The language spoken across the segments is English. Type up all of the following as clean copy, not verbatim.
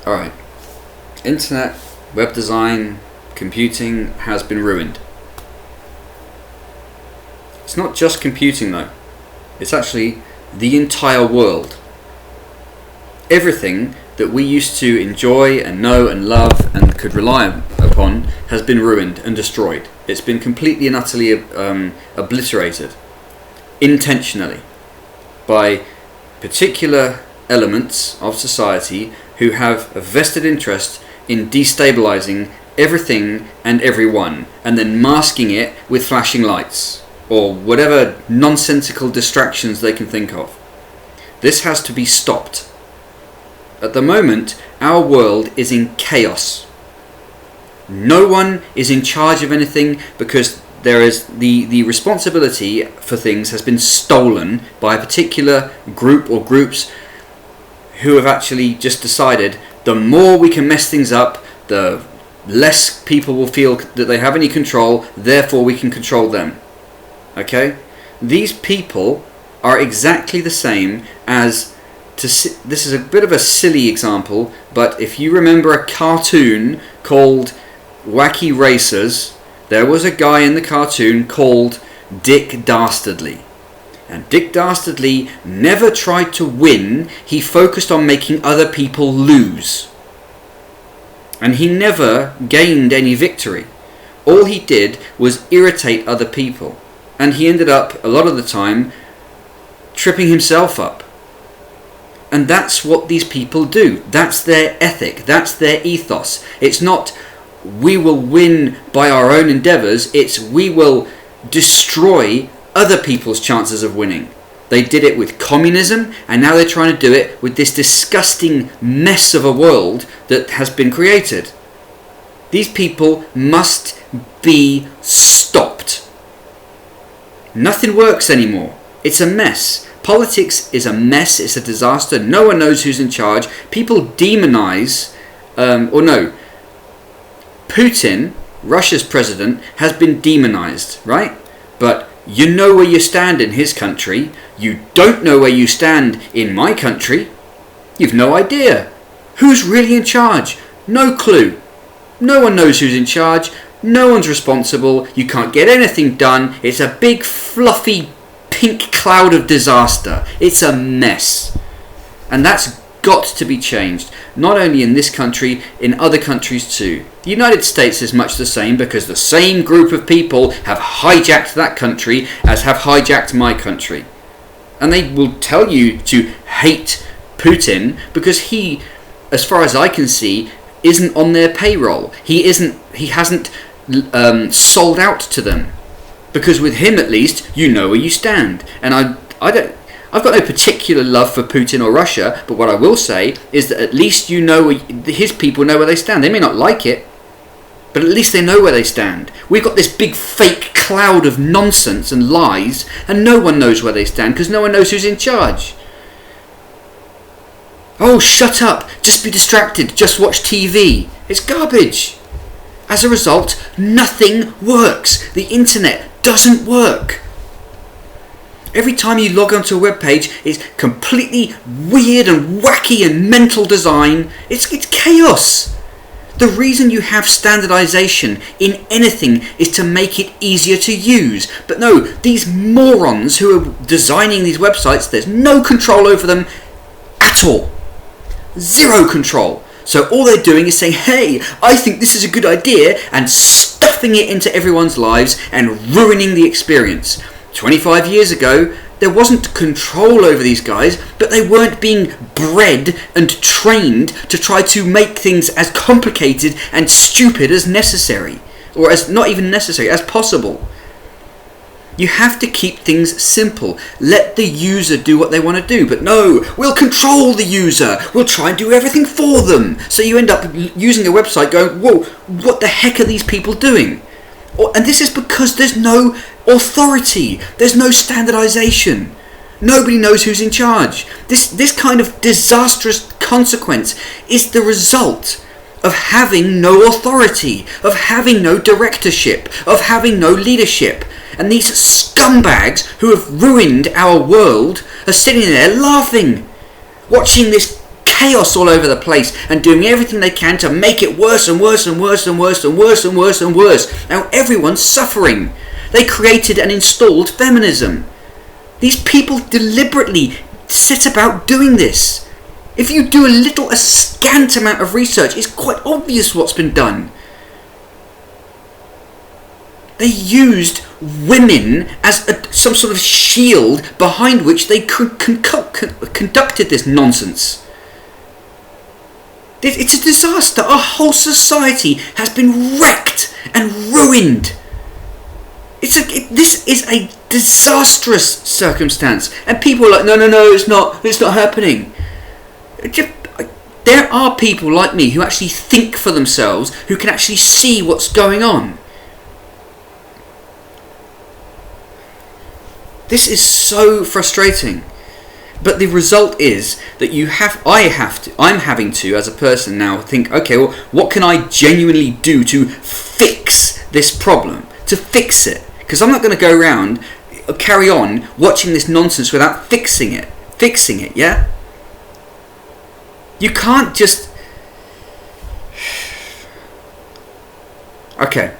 Alright. Internet, web design, computing has been ruined. It's not just computing though. It's actually the entire world. Everything that we used to enjoy and know and love and could rely upon has been ruined and destroyed. It's been completely and utterly obliterated, intentionally, by particular elements of society who have a vested interest in destabilizing everything and everyone, and then masking it with flashing lights or whatever nonsensical distractions they can think of. This has to be stopped. At the moment, our world is in chaos. No one is in charge of anything because there is the responsibility for things has been stolen by a particular group or groups who have actually just decided the more we can mess things up, the less people will feel that they have any control, therefore we can control them. Okay? These people are exactly the same as, this is a bit of a silly example, but if you remember a cartoon called Wacky Racers, there was a guy in the cartoon called Dick Dastardly. And Dick Dastardly never tried to win, he focused on making other people lose. And he never gained any victory. All he did was irritate other people. And he ended up, a lot of the time, tripping himself up. And that's what these people do. That's their ethic. That's their ethos. It's not, we will win by our own endeavours. It's, we will destroy other people's chances of winning. They did it with communism, and now they're trying to do it with this disgusting mess of a world that has been created. These people must be stopped. Nothing works anymore. It's a mess. Politics is a mess. It's a disaster. No one knows who's in charge. People demonize, Putin, Russia's president, has been demonized, right? But you know where you stand in his country. You don't know where you stand in my country. You've no idea. Who's really in charge? No clue. No one knows who's in charge. No one's responsible. You can't get anything done. It's a big fluffy pink cloud of disaster. It's a mess. And that's got to be changed. Not only in this country, in other countries too. The United States is much the same because the same group of people have hijacked that country as have hijacked my country. And they will tell you to hate Putin because he, as far as I can see, isn't on their payroll. He hasn't sold out to them. Because with him at least, you know where you stand. And I've got no particular love for Putin or Russia, but what I will say is that at least you know, his people know where they stand. They may not like it, but at least they know where they stand. We've got this big fake cloud of nonsense and lies, and no one knows where they stand because no one knows who's in charge. Oh, shut up! Just be distracted. Just watch TV. It's garbage. As a result, nothing works. The internet doesn't work. Every time you log onto a web page, it's completely weird and wacky and mental design. It's chaos. The reason you have standardization in anything is to make it easier to use. But no, these morons who are designing these websites, there's no control over them at all. Zero control. So all they're doing is saying, hey, I think this is a good idea, and stuffing it into everyone's lives and ruining the experience. 25 years ago, there wasn't control over these guys, but they weren't being bred and trained to try to make things as complicated and stupid as necessary, or as not even necessary, as possible. You have to keep things simple. Let the user do what they want to do. But no, we'll control the user. We'll try and do everything for them. So you end up using a website going, whoa, what the heck are these people doing? And this is because there's no authority. There's no standardization. Nobody knows who's in charge. This kind of disastrous consequence is the result of having no authority, of having no directorship, of having no leadership. And these scumbags who have ruined our world are sitting there laughing, watching this chaos all over the place and doing everything they can to make it worse and worse and worse and worse and worse and worse and worse. Now everyone's suffering. They created and installed feminism. These people deliberately set about doing this. If you do a scant amount of research, it's quite obvious what's been done. They used women as some sort of shield behind which they conducted this nonsense. It's a disaster. Our whole society has been wrecked and ruined. This is a disastrous circumstance, and people are like, no, it's not happening. There are people like me who actually think for themselves, who can actually see what's going on. This is so frustrating. But the result is that I'm having to, as a person now, think, okay, well, what can I genuinely do to fix this problem? To fix it? Because I'm not going to go around, carry on watching this nonsense without fixing it. Yeah? You can't just... Okay.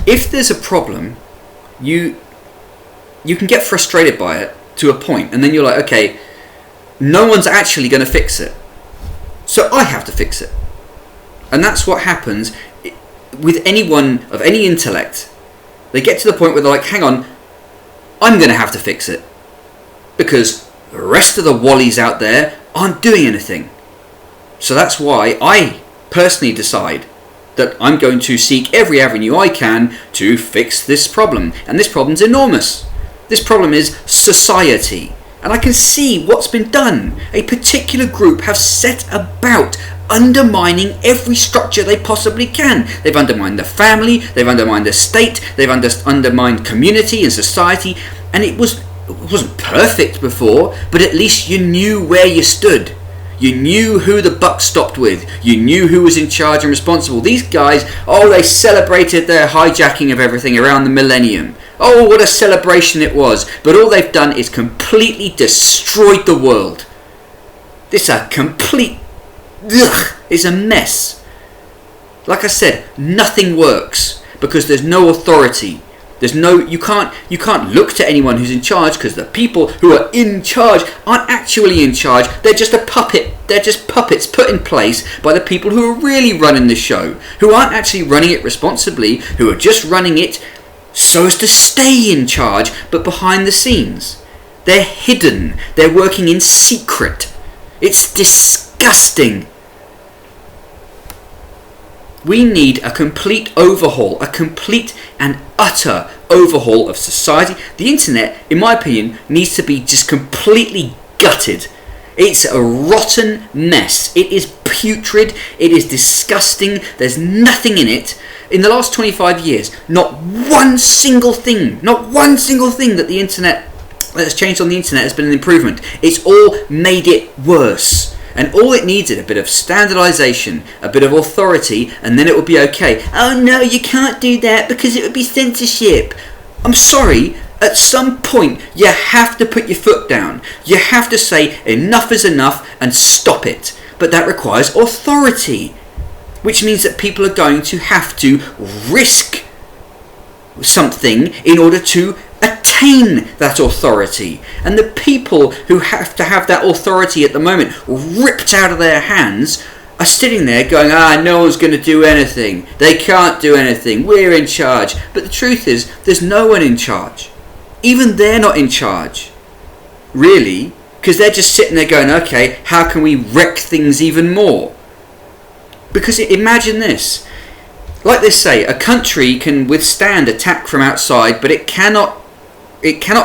If there's a problem, you can get frustrated by it to a point, and then you're like, okay, no one's actually going to fix it, so I have to fix it. And that's what happens with anyone of any intellect. They get to the point where they're like, hang on, I'm going to have to fix it, because the rest of the wallies out there aren't doing anything. So that's why I personally decide that I'm going to seek every avenue I can to fix this problem. And this problem's enormous. This problem is society. And I can see what's been done. A particular group have set about undermining every structure they possibly can. They've undermined the family, they've undermined the state, they've undermined community and society. And it wasn't perfect before, but at least you knew where you stood. You knew who the buck stopped with. You knew who was in charge and responsible. These guys, they celebrated their hijacking of everything around the millennium. Oh, what a celebration it was. But all they've done is completely destroyed the world. It's a complete... it's a mess. Like I said, nothing works because there's no authority. You can't look to anyone who's in charge, because the people who are in charge aren't actually in charge. They're just a puppet. They're just puppets put in place by the people who are really running the show, who aren't actually running it responsibly, who are just running it so as to stay in charge, but behind the scenes. They're hidden. They're working in secret. It's disgusting. We need a complete overhaul, a complete and utter overhaul of society. The internet, in my opinion, needs to be just completely gutted. It's a rotten mess. It is putrid. It is disgusting. There's nothing in it. In the last 25 years, not one single thing that the internet that has changed on the internet has been an improvement. It's all made it worse. And all it needed, a bit of standardization, a bit of authority, and then it would be okay. Oh no, you can't do that because it would be censorship. I'm sorry, at some point you have to put your foot down. You have to say enough is enough and stop it. But that requires authority, which means that people are going to have to risk something in order to attain that authority. And the people who have to have that authority at the moment ripped out of their hands are sitting there going, no one's going to do anything. They can't do anything. We're in charge. But the truth is, there's no one in charge. Even they're not in charge. Really. Because they're just sitting there going, okay, how can we wreck things even more? Because imagine this. Like they say, a country can withstand attack from outside, but it cannot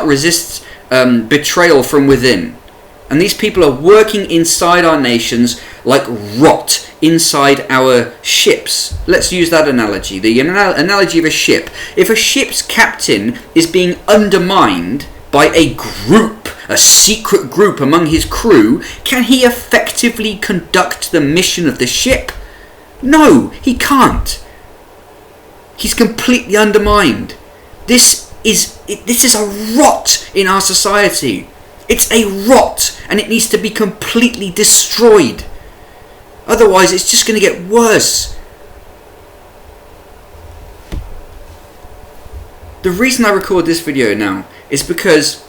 resist betrayal from within. And these people are working inside our nations like rot inside our ships. Let's use that analogy. The analogy of a ship. If a ship's captain is being undermined by a group, a secret group among his crew, can he effectively conduct the mission of the ship? No, he can't. He's completely undermined. This is a rot in our society. It's a rot, and it needs to be completely destroyed. Otherwise, it's just going to get worse. The reason I record this video now is because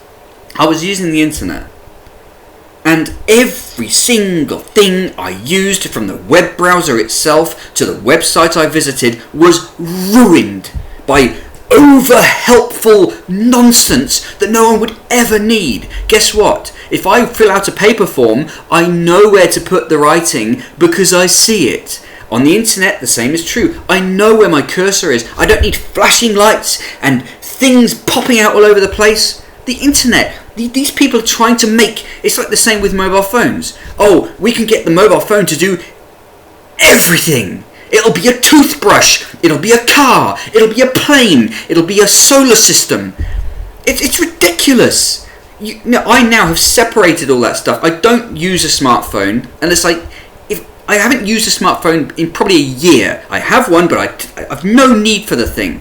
I was using the internet, and every single thing I used, from the web browser itself to the website I visited, was ruined by over-helpful nonsense that no one would ever need. Guess what? If I fill out a paper form, I know where to put the writing because I see it. On the internet, the same is true. I know where my cursor is. I don't need flashing lights and things popping out all over the place. The internet, these people are trying to make... It's like the same with mobile phones. Oh, we can get the mobile phone to do everything. It'll be a toothbrush, it'll be a car, it'll be a plane, it'll be a solar system. It's ridiculous. I now have separated all that stuff. I don't use a smartphone, and it's like, if I haven't used a smartphone in probably a year. I have one, but I've no need for the thing.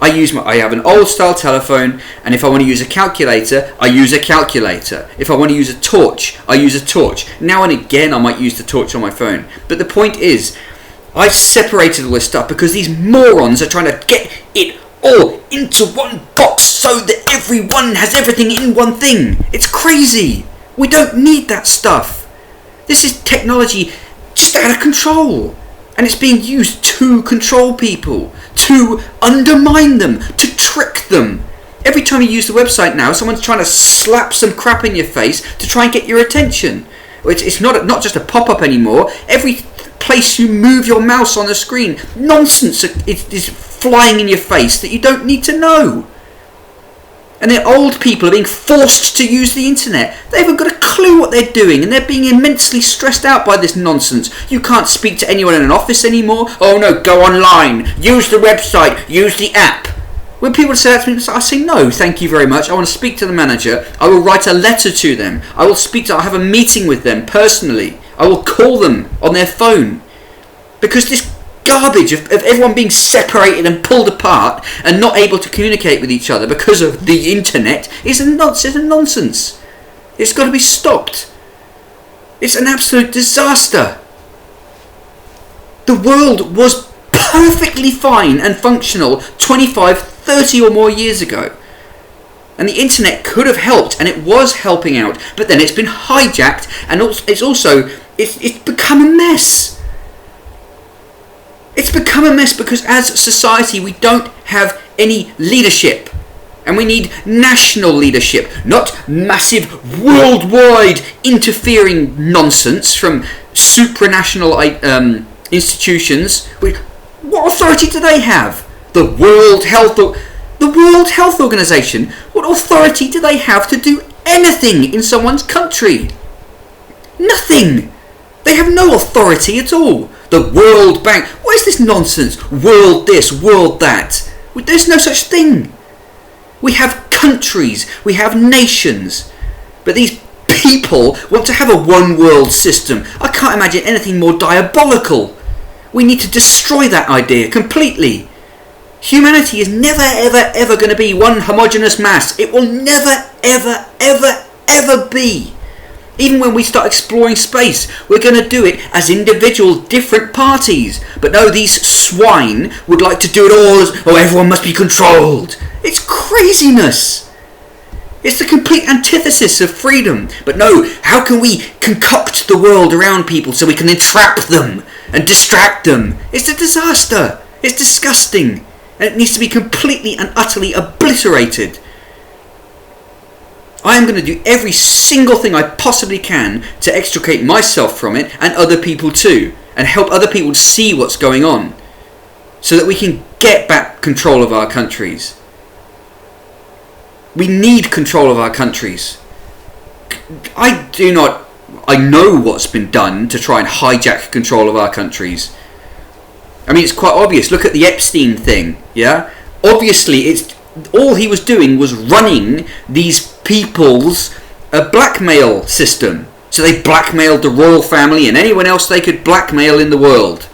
I have an old style telephone, and if I want to use a calculator, I use a calculator. If I want to use a torch, I use a torch. Now and again, I might use the torch on my phone. But the point is, I've separated all this stuff because these morons are trying to get it all into one box so that everyone has everything in one thing. It's crazy. We don't need that stuff. This is technology just out of control. And it's being used to control people, to undermine them, to trick them. Every time you use the website now, someone's trying to slap some crap in your face to try and get your attention. It's not just a pop-up anymore. Every place you move your mouse on the screen, nonsense is flying in your face that you don't need to know. And the old people are being forced to use the internet. They haven't got a clue what they're doing, and they're being immensely stressed out by this nonsense. You can't speak to anyone in an office anymore. Oh no, go online, use the website, use the app. When people say that to me, I say no, thank you very much. I want to speak to the manager. I will write a letter to them. I'll have a meeting with them personally. I will call them on their phone. Because this garbage of everyone being separated and pulled apart and not able to communicate with each other because of the internet is a nonsense. It's got to be stopped. It's an absolute disaster. The world was perfectly fine and functional 25, 30 or more years ago. And the internet could have helped, and it was helping out, but then it's been hijacked, and it's become a mess. It's become a mess because as a society we don't have any leadership. And we need national leadership, not massive worldwide interfering nonsense from supranational institutions. What authority do they have? The World Health Organization. What authority do they have to do anything in someone's country? Nothing. They have no authority at all. The World Bank. What is this nonsense? World this, world that. There's no such thing. We have countries, we have nations. But these people want to have a one world system. I can't imagine anything more diabolical. We need to destroy that idea completely. Humanity is never ever ever going to be one homogeneous mass. It will never ever ever ever be. Even when we start exploring space, we're going to do it as individual different parties. But no, these swine would like to do it all as, everyone must be controlled. It's craziness. It's the complete antithesis of freedom. But no, how can we concoct the world around people so we can entrap them and distract them? It's a disaster. It's disgusting. And it needs to be completely and utterly obliterated. I am going to do every single thing I possibly can to extricate myself from it, and other people too, and help other people to see what's going on, so that we can get back control of our countries. We need control of our countries. I know what's been done to try and hijack control of our countries. I mean, it's quite obvious. Look at the Epstein thing, yeah? Obviously, all he was doing was running these people's blackmail system. So they blackmailed the royal family and anyone else they could blackmail in the world.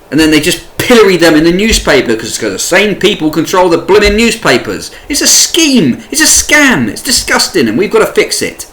And then they just pillory them in the newspaper because the same people control the blooming newspapers. It's a scheme. It's a scam. It's disgusting, and we've got to fix it.